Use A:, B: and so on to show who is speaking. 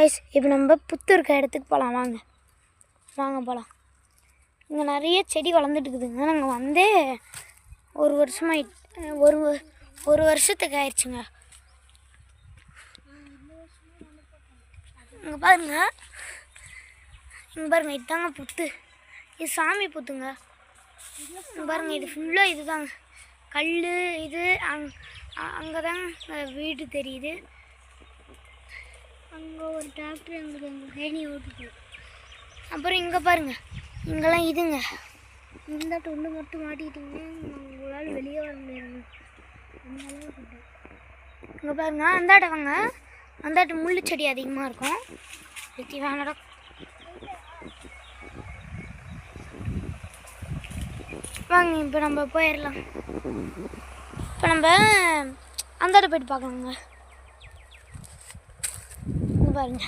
A: Guys இப்போ நம்ம புத்து இருக்க இடத்துக்கு போகலாம். வாங்க போகலாம். இங்கே நிறைய செடி வளர்ந்துட்டு இருக்குதுங்க. நாங்கள் வந்து ஒரு வருஷமாக ஒரு வருஷத்துக்கு ஆயிடுச்சுங்க. இங்கே பாருங்கள் இதுதாங்க புத்து. இது சாமி புத்துங்க. இங்கே பாருங்கள் இது ஃபுல்லாக இதுதாங்க கல். இது அங்கே தாங்க வீடு தெரியுது. அங்கே ஒரு டிராக்டர் எங்களுக்கு எங்கள் கேணி ஓட்டுது. அப்புறம் இங்கே பாருங்கள் இங்கெல்லாம் இதுங்க. இந்த ஒன்று மட்டும் மாட்டிக்கிட்டிங்கன்னா உங்களால் வெளியே வர முடியாது. இங்கே பாருங்க அந்தாட்ட வாங்க. அந்தாட்ட முள்ளு செடி அதிகமாக இருக்கும். வேணடா வாங்க இப்போ நம்ம போயிடலாம். இப்போ நம்ம அந்தாட்ட போய்ட்டு பார்க்கலாங்க. பாருங்க